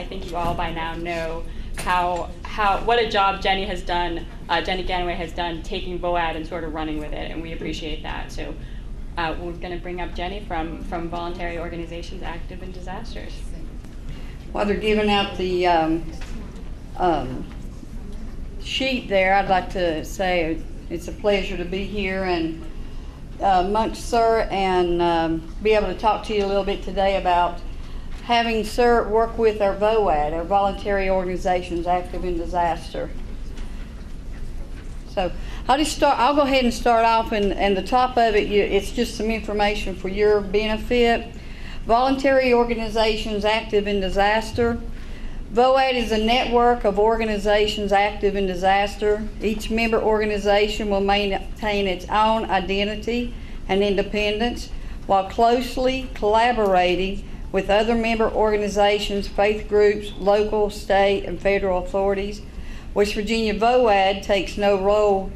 I think you all by now know what a job Jenny has done, Jenny Gannaway has done taking VOAD and sort of running with it, and we appreciate that. So we're going to bring up Jenny from Voluntary Organizations Active in Disasters. While they're giving out the sheet there, I'd like to say it's a pleasure to be here and amongst CERT and be able to talk to you a little bit today about having CERT work with our VOAD, our Voluntary Organizations Active in Disaster. So I'll go ahead and start off, and the top of it, it's just some information for your benefit. Voluntary Organizations Active in Disaster. VOAD is a network of organizations active in disaster. Each member organization will maintain its own identity and independence while closely collaborating with other member organizations, faith groups, local, state, and federal authorities. West Virginia VOAD takes no role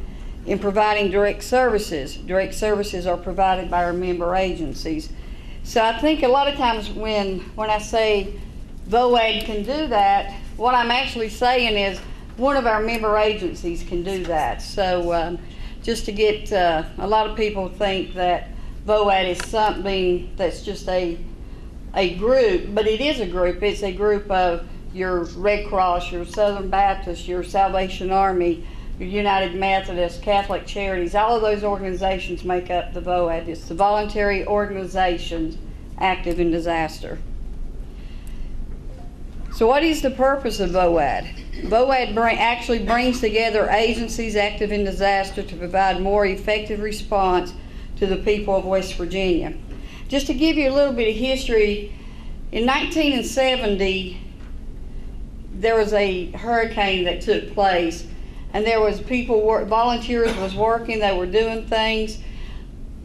in providing direct services. Direct services are provided by our member agencies. So I think a lot of times when I say VOAD can do that, what I'm actually saying is one of our member agencies can do that. So just to get, a lot of people think that VOAD is something that's just a group, but it is a group. It's a group of your Red Cross, your Southern Baptist, your Salvation Army, your United Methodist, Catholic Charities. All of those organizations make up the VOAD. It's the Voluntary Organizations Active in Disaster. So what is the purpose of VOAD? VOAD actually brings together agencies active in disaster to provide more effective response to the people of West Virginia. Just to give you a little bit of history, in 1970, there was a hurricane that took place, and there was volunteers was working, they were doing things,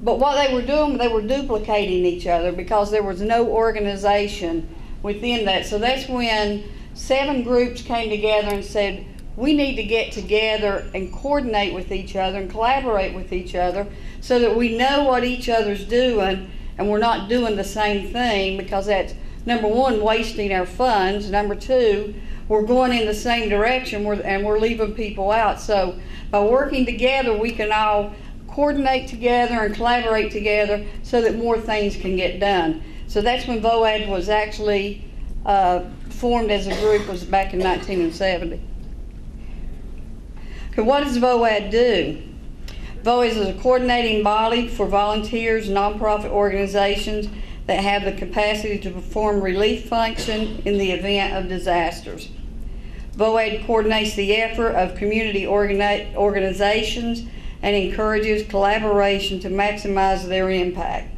but what they were doing, they were duplicating each other because there was no organization within that. So that's when 7 groups came together and said, we need to get together and coordinate with each other and collaborate with each other so that we know what each other's doing and we're not doing the same thing, because that's, number one, wasting our funds. Number two, we're going in the same direction and we're leaving people out. So by working together, we can all coordinate together and collaborate together so that more things can get done. So that's when VOAD was actually formed as a group, was back in 1970. Okay, what does VOAD do? VOAD is a coordinating body for volunteers, nonprofit organizations that have the capacity to perform relief function in the event of disasters. VOAD coordinates the effort of community organizations and encourages collaboration to maximize their impact.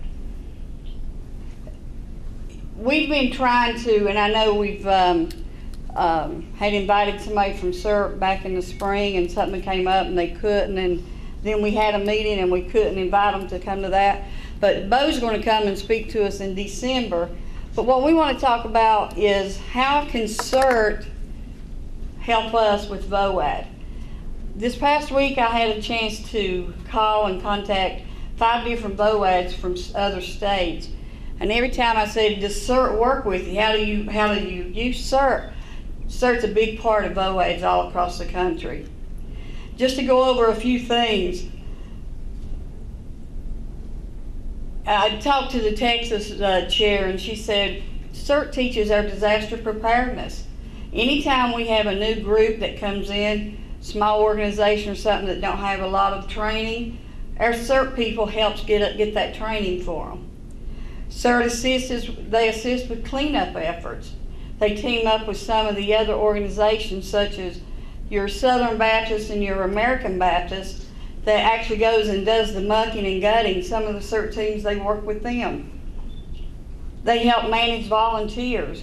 We've been trying to, and I know we've had invited somebody from CERT back in the spring, and something came up and they couldn't, and then we had a meeting and we couldn't invite them to come to that. But Bo's going to come and speak to us in December. But what we want to talk about is how can CERT help us with VOAD? This past week I had a chance to call and contact 5 different VOADs from other states. And every time I said, does CERT work with you? How do you use CERT? CERT's a big part of VOADs all across the country. Just to go over a few things, I talked to the Texas chair, and she said, CERT teaches our disaster preparedness. Anytime we have a new group that comes in, small organization or something that don't have a lot of training, our CERT people helps get that training for them. CERT assist with cleanup efforts. They team up with some of the other organizations, such as your Southern Baptist and your American Baptist, that actually goes and does the mucking and gutting. Some of the CERT teams, they work with them. They help manage volunteers.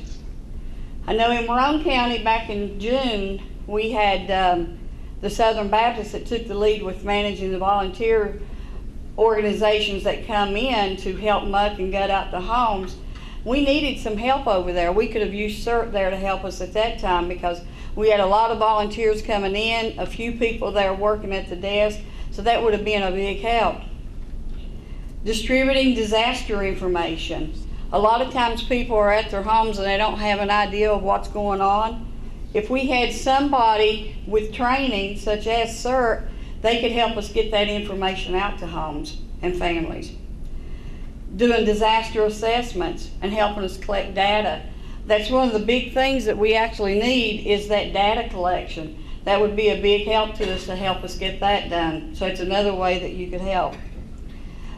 I know in Roane County back in June, we had the Southern Baptist that took the lead with managing the volunteer organizations that come in to help muck and gut out the homes. We needed some help over there. We could have used CERT there to help us at that time, because we had a lot of volunteers coming in, a few people there working at the desk, so that would have been a big help. Distributing disaster information. A lot of times people are at their homes and they don't have an idea of what's going on. If we had somebody with training, such as CERT, they could help us get that information out to homes and families. Doing disaster assessments and helping us collect data. That's one of the big things that we actually need, is that data collection. That would be a big help to us to help us get that done. So it's another way that you could help.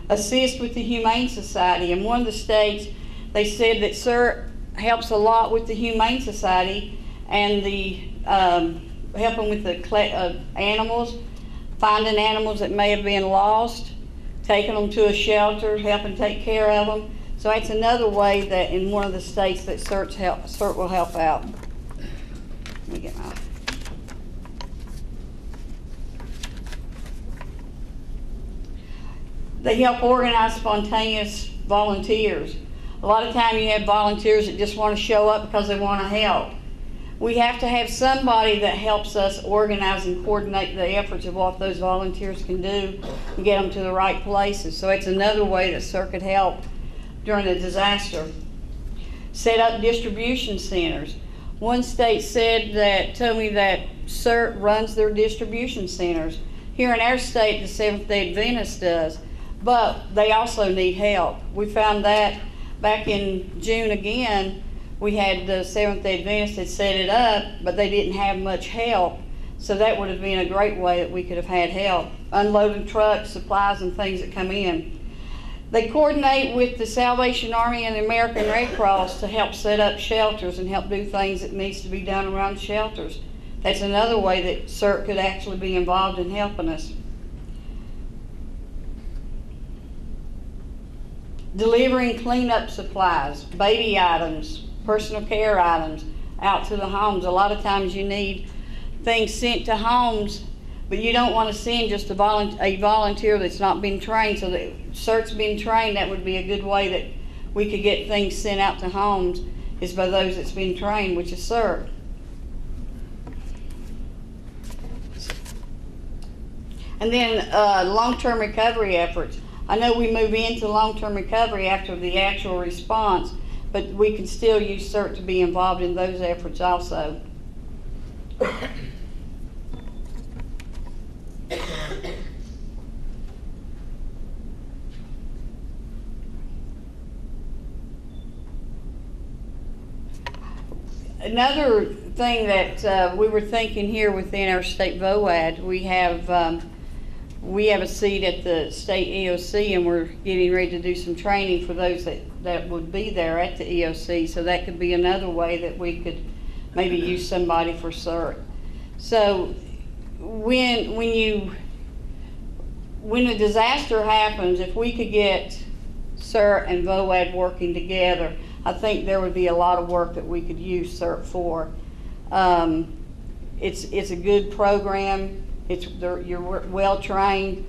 Assist with the Humane Society. In one of the states, they said that CERT helps a lot with the Humane Society and the helping with the animals, finding animals that may have been lost, taking them to a shelter, helping take care of them. So that's another way that in one of the states that CERT will help out. Let me get my... They help organize spontaneous volunteers. A lot of time you have volunteers that just want to show up because they want to help. We have to have somebody that helps us organize and coordinate the efforts of what those volunteers can do and get them to the right places. So it's another way that CERT could help during a disaster. Set up distribution centers. One state told me that CERT runs their distribution centers. Here in our state, the Seventh-day Adventist does, but they also need help. We found that back in June again, we had the Seventh-day Adventist had set it up, but they didn't have much help. So that would have been a great way that we could have had help. Unloading trucks, supplies, and things that come in. They coordinate with the Salvation Army and the American Red Cross to help set up shelters and help do things that needs to be done around shelters. That's another way that CERT could actually be involved in helping us. Delivering cleanup supplies, baby items, personal care items out to the homes. A lot of times you need things sent to homes, but you don't want to send just a volunteer that's not been trained. So that CERT's been trained, that would be a good way that we could get things sent out to homes, is by those that's been trained, which is CERT. And then long-term recovery efforts. I know we move into long-term recovery after the actual response, but we can still use CERT to be involved in those efforts also. Another thing that we were thinking here within our state VOAD, we have a seat at the state EOC, and we're getting ready to do some training for those that would be there at the EOC. So that could be another way that we could maybe use somebody for CERT. So when a disaster happens, if we could get CERT and VOAD working together, I think there would be a lot of work that we could use CERT for. It's a good program. You're well trained,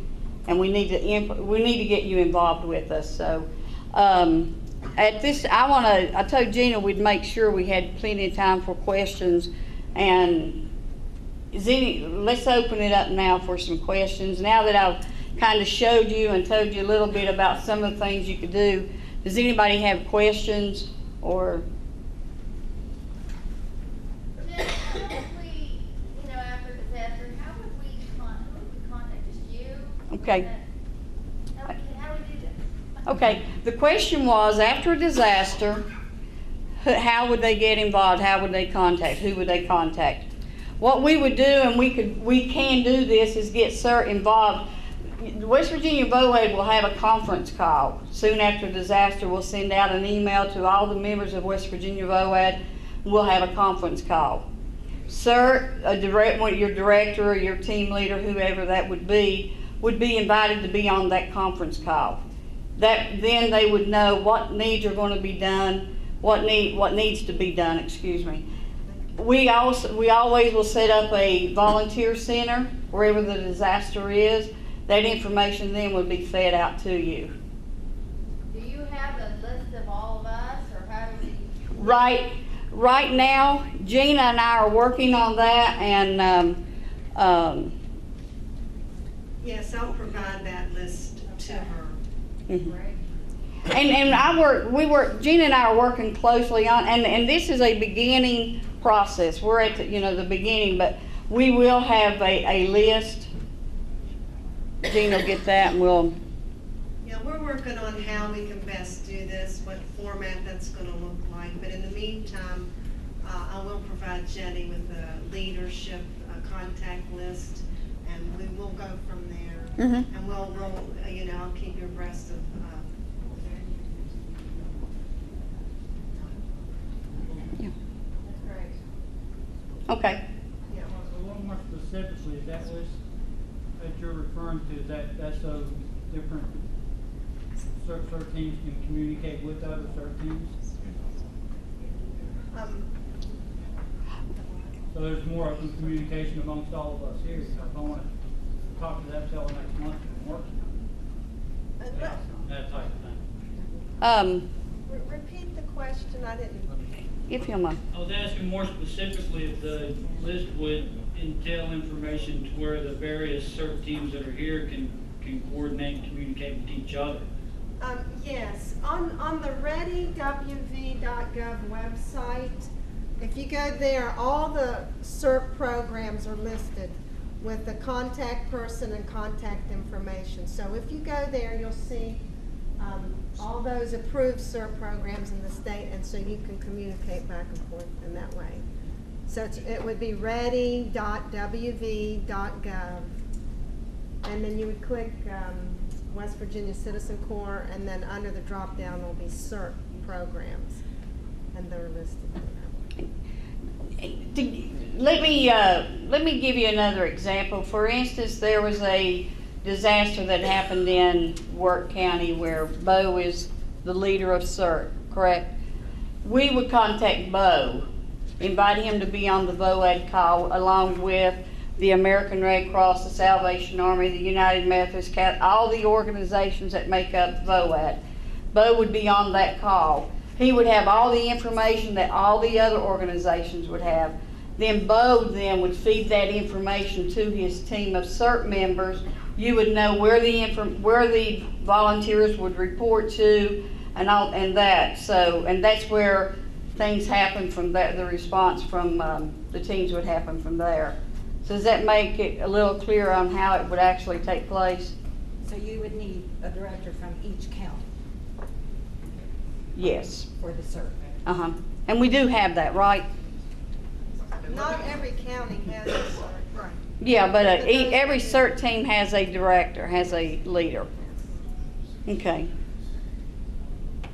and we need to get you involved with us. So at this, I told Gina we'd make sure we had plenty of time for questions, and let's open it up now for some questions. Now that I've kind of showed you and told you a little bit about some of the things you could do, does anybody have questions or? Okay. How would we do that? Okay. The question was, after a disaster, how would they get involved? How would they contact? Who would they contact? What we would do, and we can do this, is get CERT involved. West Virginia VOAD will have a conference call soon after a disaster. We'll send out an email to all the members of West Virginia VOAD. We'll have a conference call. CERT, your director or your team leader, whoever that would be invited to be on that conference call. Then they would know what needs are going to be done, what needs to be done, excuse me. We always will set up a volunteer center wherever the disaster is. That information then would be fed out to you. Do you have a list of all of us, or how do we? Right now, Gina and I are working on that, and yes, I'll provide that list to her. Mm-hmm. Right. And Gina and I are working closely on, and this is a beginning process. We're at the beginning, but we will have a list. Gina will get that and we'll. Yeah, we're working on how we can best do this, what format that's gonna look like, but in the meantime, I will provide Jenny with a leadership contact list, and we will go from there. Mm-hmm. And we'll I'll keep you abreast of, Yeah. That's great. Okay. yeah. A little more specifically, that list that you're referring to, that's so different CERT teams can communicate with other CERT teams? So there's more open communication amongst all of us here. So if I want to talk to that fellow next month and work, that type of thing. Repeat the question, I didn't. If you'll mind. I was asking more specifically if the list would entail information to where the various CERT teams that are here can coordinate and communicate with each other. Yes, on the readywv.gov website, if you go there, all the CERT programs are listed with the contact person and contact information. So if you go there, you'll see all those approved CERT programs in the state, and so you can communicate back and forth in that way. So it would be ready.wv.gov, and then you would click West Virginia Citizen Corps, and then under the drop down will be CERT programs, and they're listed in Let me give you another example. For instance, there was a disaster that happened in Work County where Bo is the leader of CERT, correct? We would contact Bo, invite him to be on the VOAD call along with the American Red Cross, the Salvation Army, the United Methodist, all the organizations that make up VOAD. Bo would be on that call. He would have all the information that all the other organizations would have. Then Bo would feed that information to his team of CERT members. You would know where the volunteers would report to, and that's where things happen from that. The response from the teams would happen from there. So does that make it a little clearer on how it would actually take place? So you would need a director from each county Yes. for the CERT. Uh-huh. And we do have that, right? Not every county has a CERT. Right. Yeah, but every CERT team has a director, has a leader. Okay.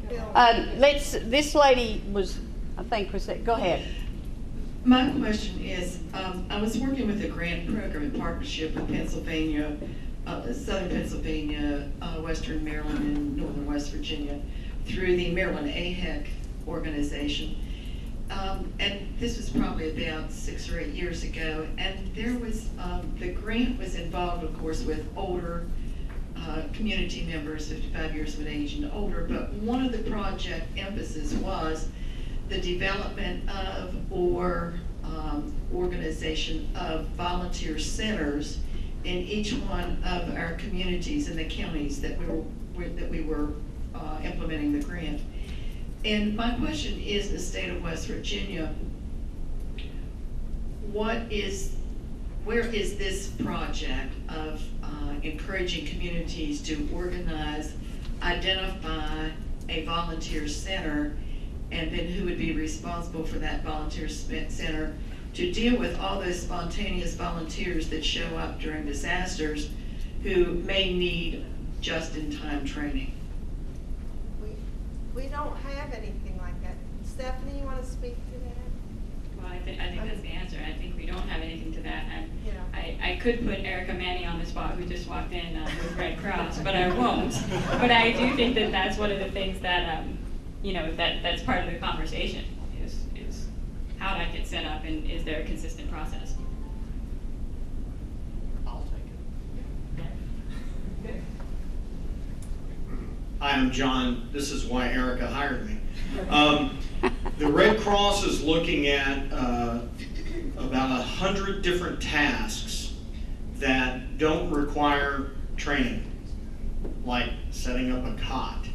Bill. This lady was that, go ahead. My question is, I was working with a grant program in partnership with Pennsylvania, Southern Pennsylvania, Western Maryland, and Northern West Virginia through the Maryland AHEC organization. And this was probably about 6 or 8 years ago. And there was, the grant was involved, of course, with older community members, 55 years of age and older. But one of the project emphasis was the development of or organization of volunteer centers in each one of our communities in the counties that we were implementing the grant. And my question is, the state of West Virginia, where is this project of encouraging communities to organize, identify a volunteer center, and then who would be responsible for that volunteer center to deal with all those spontaneous volunteers that show up during disasters who may need just-in-time training? We don't have anything like that. Stephanie, you want to speak to that? Well, I think that's the answer. I think we don't have anything to that. And Yeah. I could put Erica Manny on the spot, who just walked in with Red Cross, but I won't. But I do think that that's one of the things that, that's part of the conversation is how that gets set up, and is there a consistent process? I'll take it. Hi, I'm John. This is why Erica hired me. The Red Cross is looking at about 100 different tasks that don't require training, like setting up a cot,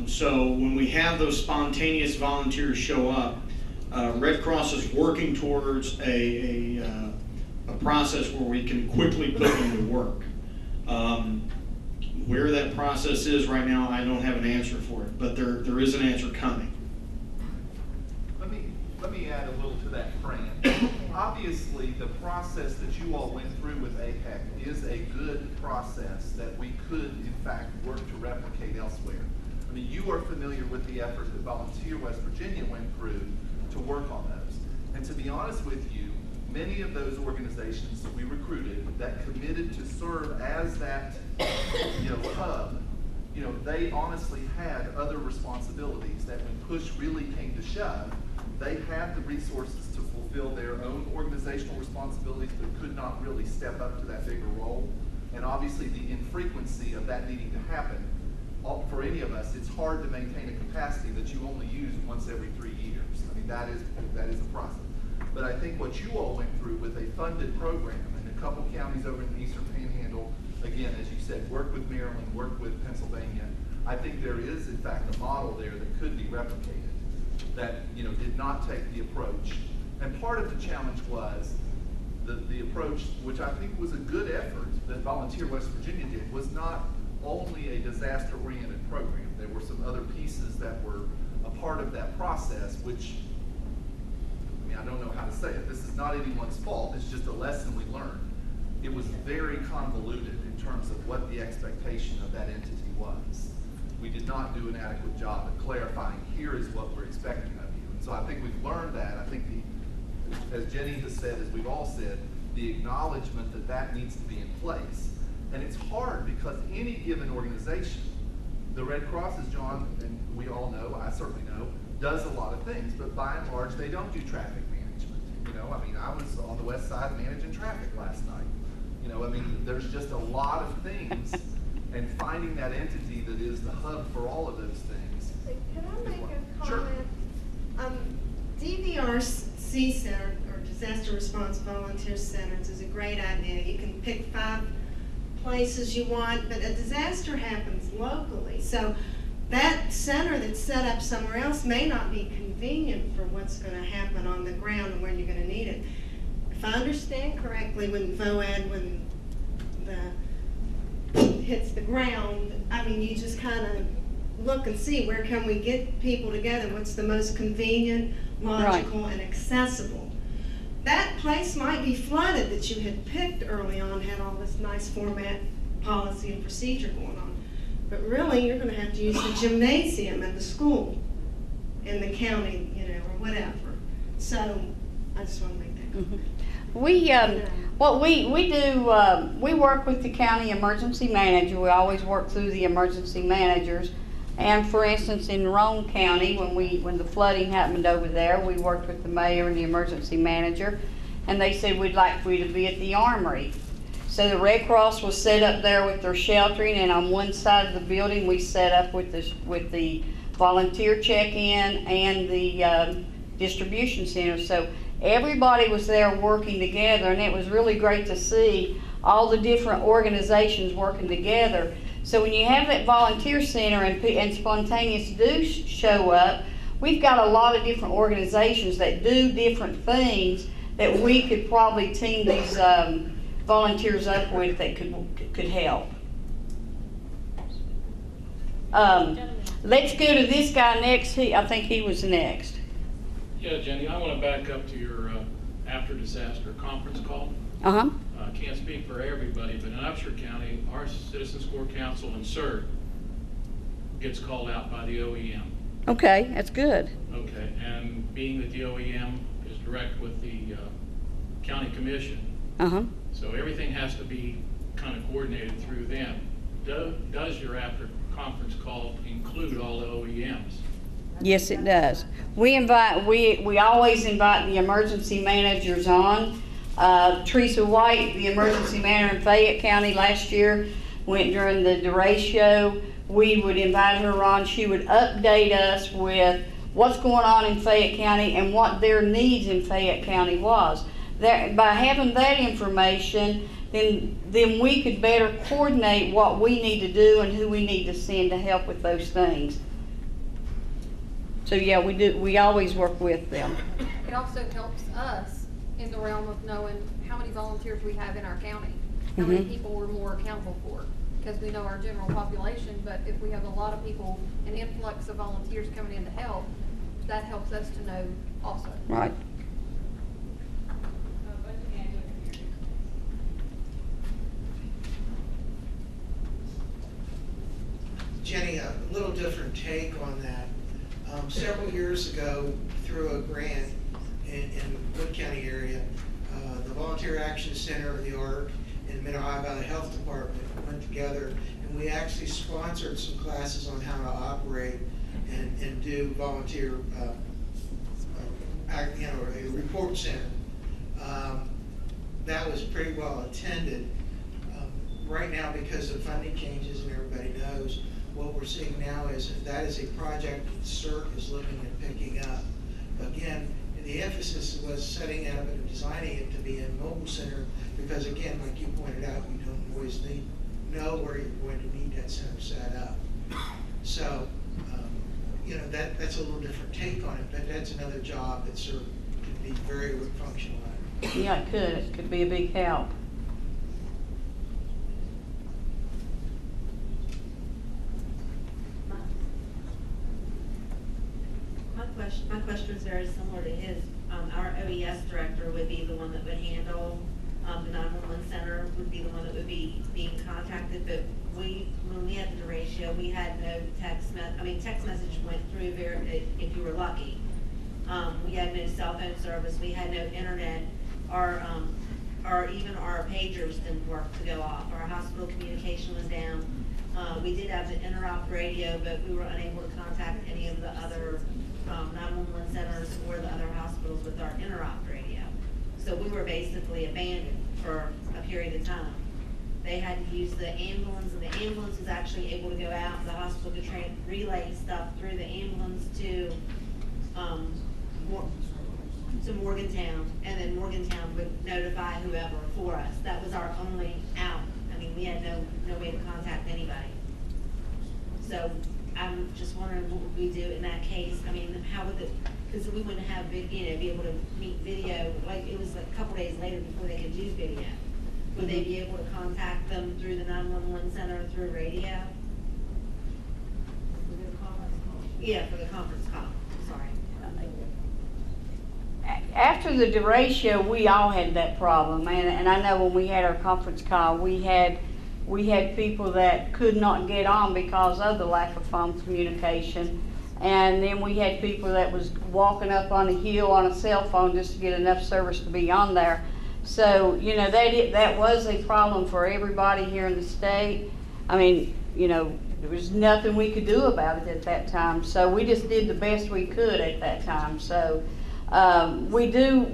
So when we have those spontaneous volunteers show up, Red Cross is working towards a process where we can quickly put them to work. Where that process is right now, I don't have an answer for it, but there is an answer coming. Let me add a little to that, Fran. Obviously, the process that you all went through with APEC is a good process that we could, in fact, work to replicate elsewhere. I mean, you are familiar with the effort that Volunteer West Virginia went through to work on those. And to be honest with you, many of those organizations that we recruited that committed to serve as that, hub, they honestly had other responsibilities that when push really came to shove, they had the resources to fulfill their own organizational responsibilities, but could not really step up to that bigger role. And obviously the infrequency of that needing to happen, for any of us, it's hard to maintain a capacity that you only use once every 3 years. I mean, that is a process. But I think what you all went through with a funded program in a couple counties over in the Eastern Panhandle, again, as you said, work with Maryland, work with Pennsylvania, I think there is, in fact, a model there that could be replicated that, did not take the approach. And part of the challenge was the approach, which I think was a good effort that Volunteer West Virginia did, was not only a disaster-oriented program. There were some other pieces that were a part of that process, which, I don't know how to say it. This is not anyone's fault. It's just a lesson we learned. It was very convoluted in terms of what the expectation of that entity was. We did not do an adequate job at clarifying, here is what we're expecting of you. And so I think we've learned that. I think, as Jenny has said, as we've all said, the acknowledgement that that needs to be in place. And it's hard because any given organization, the Red Cross, as John and we all know, I certainly know, does a lot of things, but by and large, they don't do traffic management. I was on the west side managing traffic last night. There's just a lot of things, and finding that entity that is the hub for all of those things. Can I make a Sure. comment? DVRC Center, or Disaster Response Volunteer Centers, is a great idea. You can pick 5 places you want, but a disaster happens locally. So that center that's set up somewhere else may not be convenient for what's going to happen on the ground and when you're going to need it. If I understand correctly, when VOAD, when the hits the ground, you just kind of look and see where can we get people together, what's the most convenient, logical, and accessible. That place might be flooded that you had picked early on, had all this nice format, policy, and procedure going on. But really, you're going to have to use the gymnasium at the school in the county, or whatever. So I just want to make that comment. What we do, we work with the county emergency manager. We always work through the emergency managers. And for instance, in Roane County, when the flooding happened over there, we worked with the mayor and the emergency manager, and they said we'd like for you to be at the armory. So the Red Cross was set up there with their sheltering, and on one side of the building we set up with the volunteer check-in and the distribution center. So everybody was there working together, and it was really great to see all the different organizations working together. So when you have that volunteer center and spontaneous do show up, we've got a lot of different organizations that do different things that we could probably team these volunteers up with that could help. Let's go to this guy next. I think he was next. Yeah, Jenny, I want to back up to your after disaster conference call. Can't speak for everybody, but in Upshur County, our Citizens Court Council and CERT gets called out by the OEM. Okay, that's good. Okay, and being that the OEM is direct with the county commission, so everything has to be kind of coordinated through them. Does your after conference call include all the OEMs? Yes, it does. We always invite the emergency managers on. Teresa White, the emergency manager in Fayette County last year, went during the derecho. We would invite her on. She would update us with what's going on in Fayette County and what their needs in Fayette County was. That, by having that information, then we could better coordinate what we need to do and who we need to send to help with those things. So yeah, we always work with them. It also helps us in the realm of knowing how many volunteers we have in our county, how many people we're more accountable for, because we know our general population, but if we have a lot of people, an influx of volunteers coming in to help, that helps us to know also. Right. Jenny, a little different take on that. Several years ago, through a grant in Wood County area, the Volunteer Action Center, the ARC, and the Mid-Ohio Valley Health Department went together, and we actually sponsored some classes on how to operate and do volunteer, a report center. That was pretty well attended. Right now, because of funding changes and everybody knows, what we're seeing now is that is a project that CERT is looking at picking up. Again, the emphasis was setting it up and designing it to be a mobile center because, again, like you pointed out, you don't always know where you're going to need that center set up. So, that's a little different take on it, but that's another job that CERT could be very functional at. Yeah, it could. It could be a big help. My question is very similar to his. Our OES director would be the one that would handle the 911 center, would be the one that would be being contacted. But when we had the ratio, we had no text message went through if you were lucky. We had no cell phone service. We had no internet. Even our pagers didn't work to go off. Our hospital communication was down. We did have the interop radio, but we were unable to contact any of the other 911 centers or the other hospitals with our interop radio. So we were basically abandoned for a period of time. They had to use the ambulance, and the ambulance was actually able to go out. The hospital could relay stuff through the ambulance to Morgantown, and then Morgantown would notify whoever for us. That was our only out. I mean, we had no way to contact anybody. So I'm just wondering what would we do in that case? I mean, how would because we wouldn't have, be able to meet video, like it was like a couple days later before they could do video. Would they be able to contact them through the 911 center through radio? Yeah, for the conference call. Sorry. After the derecho, we all had that problem, and I know when we had our conference call, we had people that could not get on because of the lack of phone communication, and then we had people that was walking up on a hill on a cell phone just to get enough service to be on there. So that was a problem for everybody here in the state. I mean, there was nothing we could do about it at that time, so we just did the best we could at that time. So we do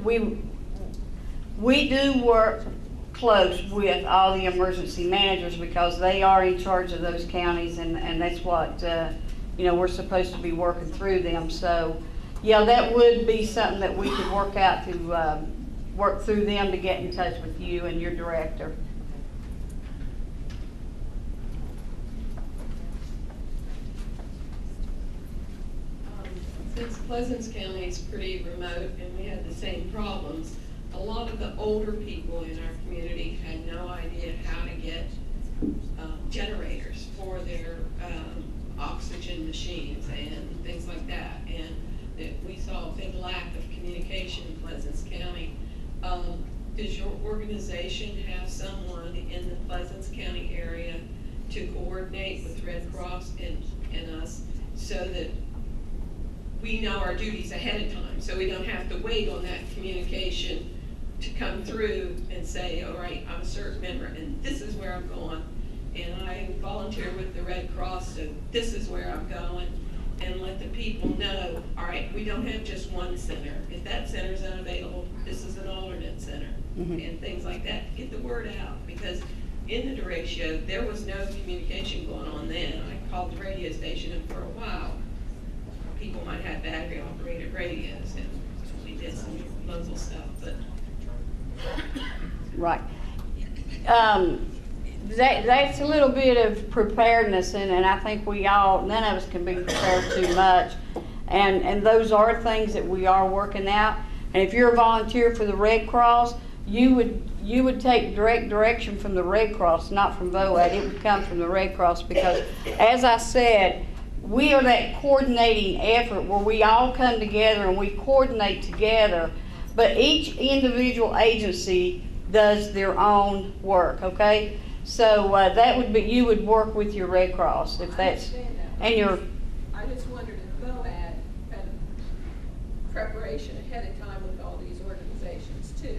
work close with all the emergency managers because they are in charge of those counties, and that's what we're supposed to be working through them. So yeah, that would be something that we could work out to work through them to get in touch with you and your director. Since Pleasants County is pretty remote and we had the same problems, a lot of the older people in our community had no idea how to get generators for their oxygen machines and things like that. And we saw a big lack of communication in Pleasants County. Does your organization have someone in the Pleasants County area to coordinate with Red Cross and us so that we know our duties ahead of time, so we don't have to wait on that communication to come through and say, all right, I'm a CERT member and this is where I'm going, and I volunteer with the Red Cross, so this is where I'm going, and let the people know, all right, we don't have just one center. If that center is unavailable, this is an alternate center, and things like that. Get the word out, because in the derecho, there was no communication going on then. I called the radio station, and for a while, people might have battery operated radios, and we did some local stuff, but Right. That's a little bit of preparedness, and I think none of us can be prepared too much. And those are things that we are working out. And if you're a volunteer for the Red Cross, you would take direct direction from the Red Cross, not from VOAD. It would come from the Red Cross because, as I said, we are that coordinating effort where we all come together and we coordinate together, but each individual agency does their own work, okay? So that would be, you would work with your Red Cross if that's, and your. I just wondered if VOAD had preparation ahead of time with all these organizations too.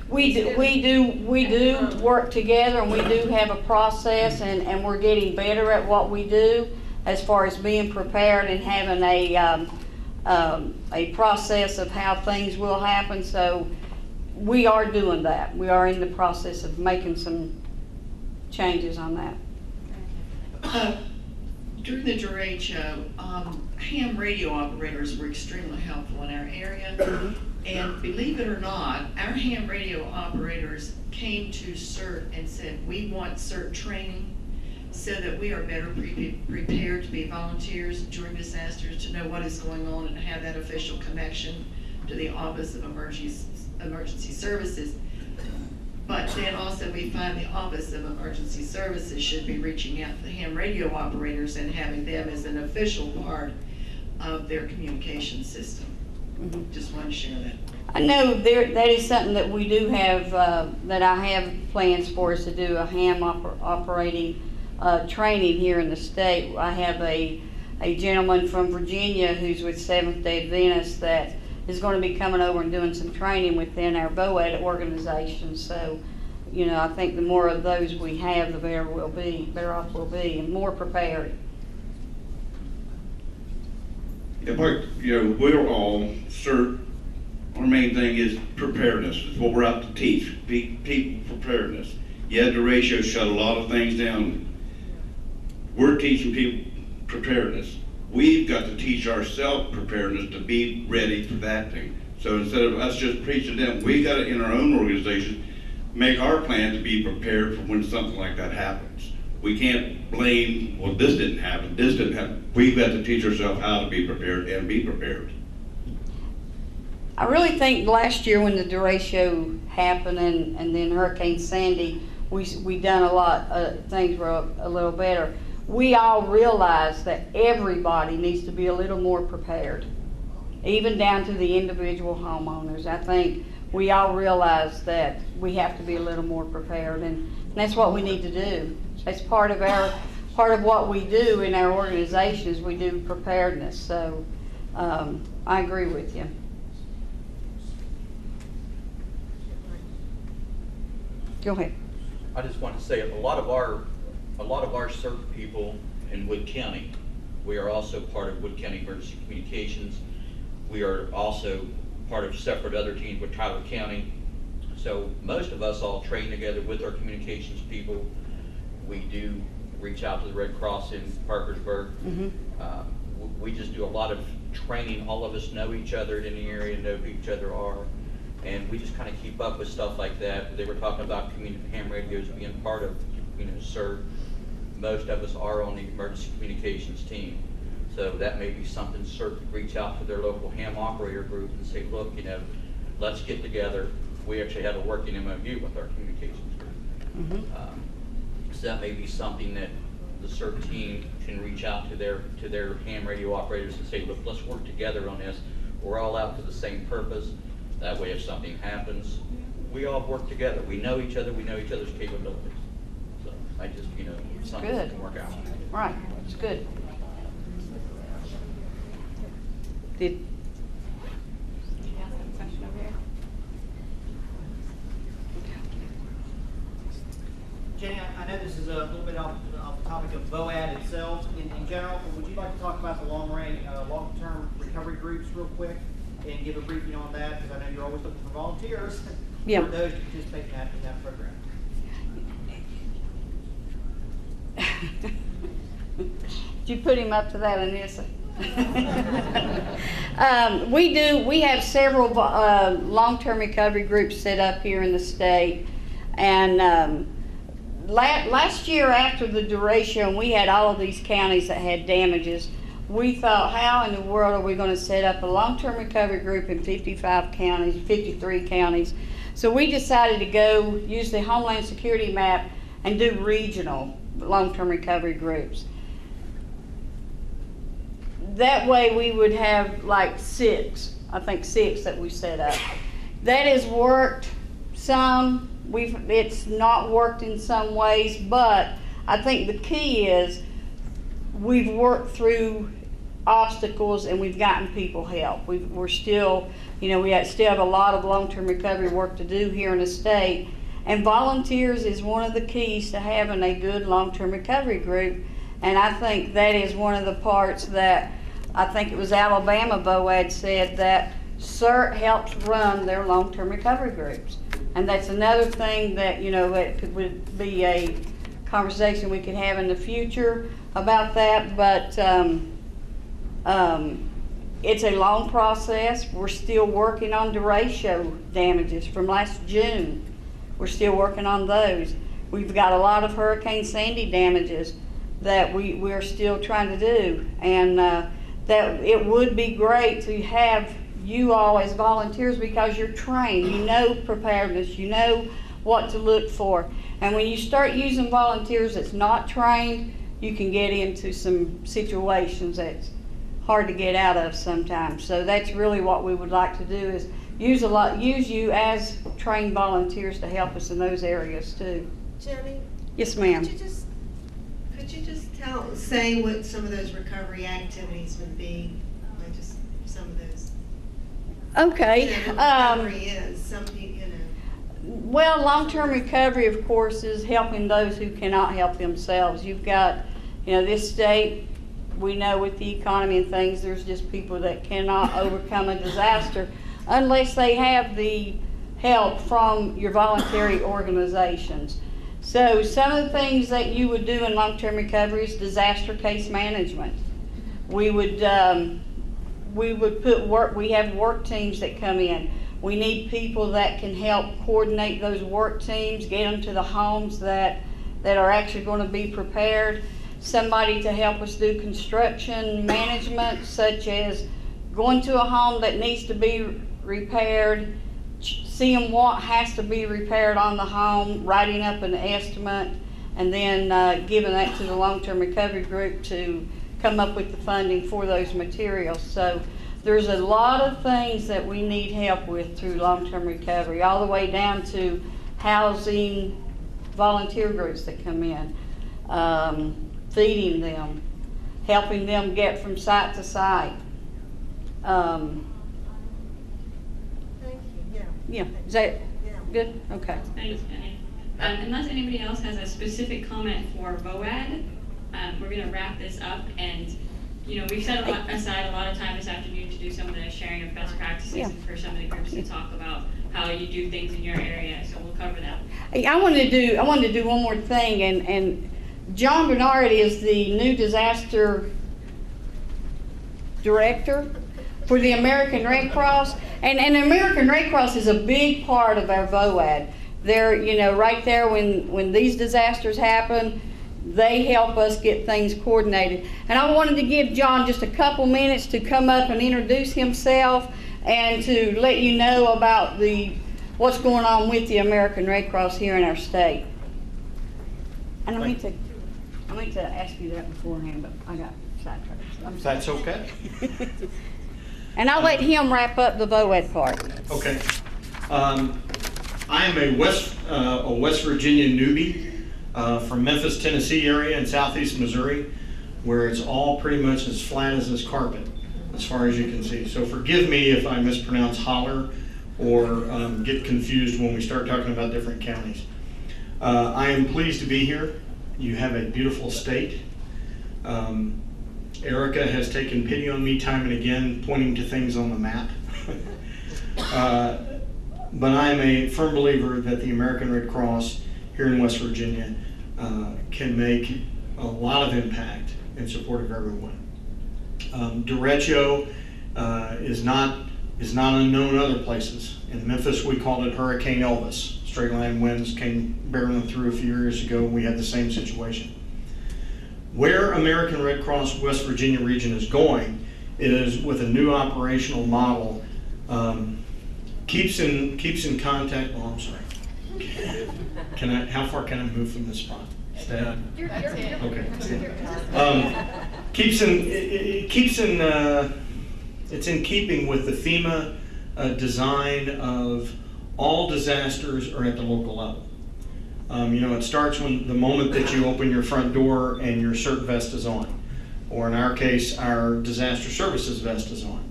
We do work together, and we do have a process, and we're getting better at what we do as far as being prepared and having a process of how things will happen. So we are doing that. We are in the process of making some changes on that. During the derecho, ham radio operators were extremely helpful in our area. And believe it or not, our ham radio operators came to CERT and said, we want CERT training so that we are better prepared to be volunteers during disasters, to know what is going on and have that official connection to the Office of Emergency Services. But then also we find the Office of Emergency Services should be reaching out to the ham radio operators and having them as an official part of their communication system. Just wanted to share that. I know that is something that we do have, that I have plans for us to do a ham operating training here in the state. I have a gentleman from Virginia who's with Seventh-day Adventist that is going to be coming over and doing some training within our VOAD organization. So, you know, I think the more of those we have, the better off we'll be, and more prepared. Yeah, but, you know, we're all CERT. Our main thing is preparedness. It's what we're out to teach people preparedness. Yeah, the ratio shut a lot of things down. We're teaching people preparedness. We've got to teach ourselves preparedness to be ready for that thing. So instead of us just preaching them, we got to, in our own organization, make our plan to be prepared for when something like that happens. We can't blame, well, this didn't happen, this didn't happen. We've got to teach ourselves how to be prepared and be prepared. I really think last year when the derecho happened and then Hurricane Sandy, we done a lot, things were a little better. We all realized that everybody needs to be a little more prepared, even down to the individual homeowners. I think we all realize that we have to be a little more prepared, and that's what we need to do. That's part of what we do in our organization is we do preparedness. So I agree with you. Go ahead. I just want to say a lot of our CERT people in Wood County, we are also part of Wood County Emergency Communications. We are also part of separate other teams with Tyler County. So most of us all train together with our communications people. We do reach out to the Red Cross in Parkersburg. We just do a lot of training. All of us know each other in the area, know who each other are. And we just kind of keep up with stuff like that. They were talking about ham radios being part of, CERT. Most of us are on the emergency communications team. So that may be something CERT could reach out to their local ham operator group and say, look, let's get together. We actually had a working MOU with our communications group. So that may be something that the CERT team can reach out to their ham radio operators and say, look, let's work together on this. We're all out for the same purpose. That way, if something happens, we all work together. We know each other. We know each other's capabilities. So I just, something that can work out. Right. It's good. Did Jenny, I know this is a little bit off the topic of VOAD itself in general, but would you like to talk about the long-term recovery groups real quick and give a briefing on that? Because I know you're always looking for volunteers for those to participate in that program. Did you put him up to that, Anissa? We have several long-term recovery groups set up here in the state. And last year after the derecho, we had all of these counties that had damages. We thought, how in the world are we going to set up a long-term recovery group in 55 counties, 53 counties? So we decided to go use the Homeland Security map and do regional long-term recovery groups. That way we would have like 6 that we set up. That has worked some. It's not worked in some ways, but I think the key is we've worked through obstacles and we've gotten people help. We're still, we still have a lot of long-term recovery work to do here in the state, and volunteers is one of the keys to having a good long-term recovery group. And I think that is one of the parts that I think it was Alabama VOAD said that CERT helps run their long-term recovery groups. And that's another thing that, it would be a conversation we could have in the future about that. But it's a long process. We're still working on derecho damages from last June. We're still working on those. We've got a lot of Hurricane Sandy damages that we're still trying to do. And that it would be great to have you all as volunteers, because you're trained, you know preparedness, you know what to look for. And when you start using volunteers that's not trained, you can get into some situations that's hard to get out of sometimes. So that's really what we would like to do, is use you as trained volunteers to help us in those areas too. Jenny? Yes, ma'am. Could you just say what some of those recovery activities would be? Like just some of those. Okay. Recovery is some people, Well, long-term recovery, of course, is helping those who cannot help themselves. You've got, this state, we know with the economy and things, there's just people that cannot overcome a disaster unless they have the help from your voluntary organizations. So some of the things that you would do in long-term recovery is disaster case management. We would put work, we have work teams that come in. We need people that can help coordinate those work teams, get them to the homes that are actually going to be prepared. Somebody to help us do construction management, such as going to a home that needs to be repaired, seeing what has to be repaired on the home, writing up an estimate, and then giving that to the long-term recovery group to come up with the funding for those materials. So there's a lot of things that we need help with through long-term recovery, all the way down to housing volunteer groups that come in, feeding them, helping them get from site to site. Thank you. Yeah, is that good? Okay. Thanks, Penny. Unless anybody else has a specific comment for VOAD, we're going to wrap this up. And we've set aside a lot of time this afternoon to do some of the sharing of best practices and for some of the groups to talk about how you do things in your area. So we'll cover that. I wanted to do one more thing, and John Bernard is the new disaster director for the American Red Cross, and the American Red Cross is a big part of our VOAD. They're, right there when these disasters happen, they help us get things coordinated. And I wanted to give John just a couple minutes to come up and introduce himself and to let you know about what's going on with the American Red Cross here in our state. And I meant to ask you that beforehand, but I got sidetracked. That's okay. And I'll let him wrap up the VOAD part. Okay. I am a West Virginia newbie from Memphis, Tennessee area and southeast Missouri, where it's all pretty much as flat as this carpet, as far as you can see. So forgive me if I mispronounce holler or get confused when we start talking about different counties. I am pleased to be here. You have a beautiful state. Erica has taken pity on me time and again, pointing to things on the map. But I am a firm believer that the American Red Cross here in West Virginia can make a lot of impact in support of everyone. Derecho is not unknown other places. In Memphis, we called it Hurricane Elvis. straight line winds came barreling through a few years ago. We had the same situation. Where American Red Cross West Virginia region is going is with a new operational model. Keeps in contact. Oh, I'm sorry. Can I? How far can I move from this spot? Stay. Okay. It's in keeping with the FEMA design of all disasters are at the local level. It starts when the moment that you open your front door and your CERT vest is on, or in our case, our disaster services vest is on.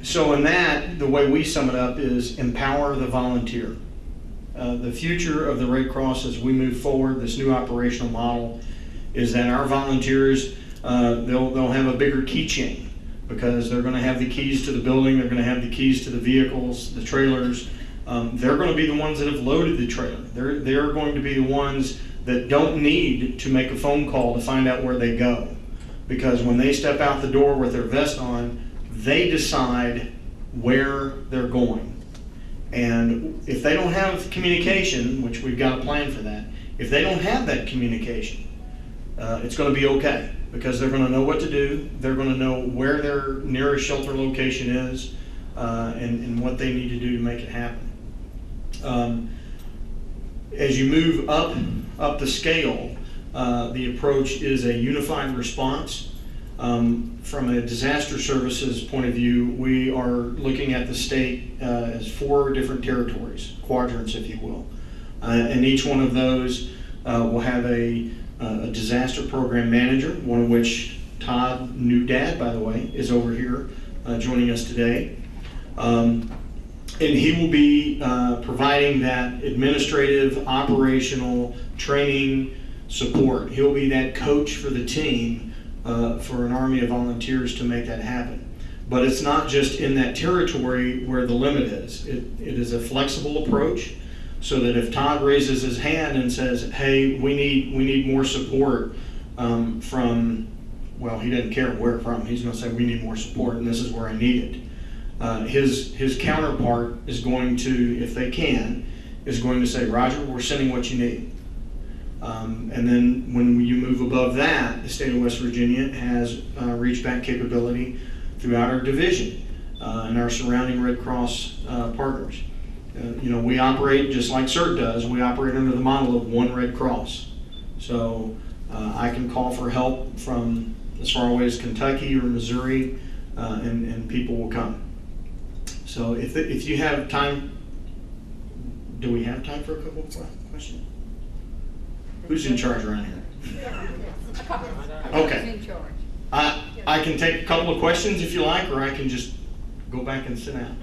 So in that, the way we sum it up is empower the volunteer. The future of the Red Cross as we move forward, this new operational model, is that our volunteers, they'll have a bigger keychain because they're going to have the keys to the building, they're going to have the keys to the vehicles, the trailers. They're going to be the ones that have loaded the trailer. They're going to be the ones that don't need to make a phone call to find out where they go. Because when they step out the door with their vest on, they decide where they're going. And if they don't have communication, which we've got a plan for that, if they don't have that communication, it's going to be okay because they're going to know what to do. They're going to know where their nearest shelter location is and what they need to do to make it happen. As you move up the scale, the approach is a unified response. From a disaster services point of view, we are looking at the state as 4 different territories, quadrants if you will. And each one of those will have a disaster program manager, one of which Todd, new dad by the way, is over here joining us today. And he will be providing that administrative, operational, training support. He'll be that coach for the team for an army of volunteers to make that happen. But it's not just in that territory where the limit is. It is a flexible approach so that if Todd raises his hand and says, hey, we need more support from, well, he doesn't care where from. He's going to say, we need more support and this is where I need it. His counterpart is going to, if they can, is going to say, Roger, we're sending what you need. And then when you move above that, the state of West Virginia has reach back capability throughout our division and our surrounding Red Cross partners. We operate just like CERT does. We operate under the model of one Red Cross. So I can call for help from as far away as Kentucky or Missouri, and people will come. So if you have time, do we have time for a couple of questions? Who's in charge around here? Okay. Who's in charge? I can take a couple of questions if you like, or I can just go back and sit down.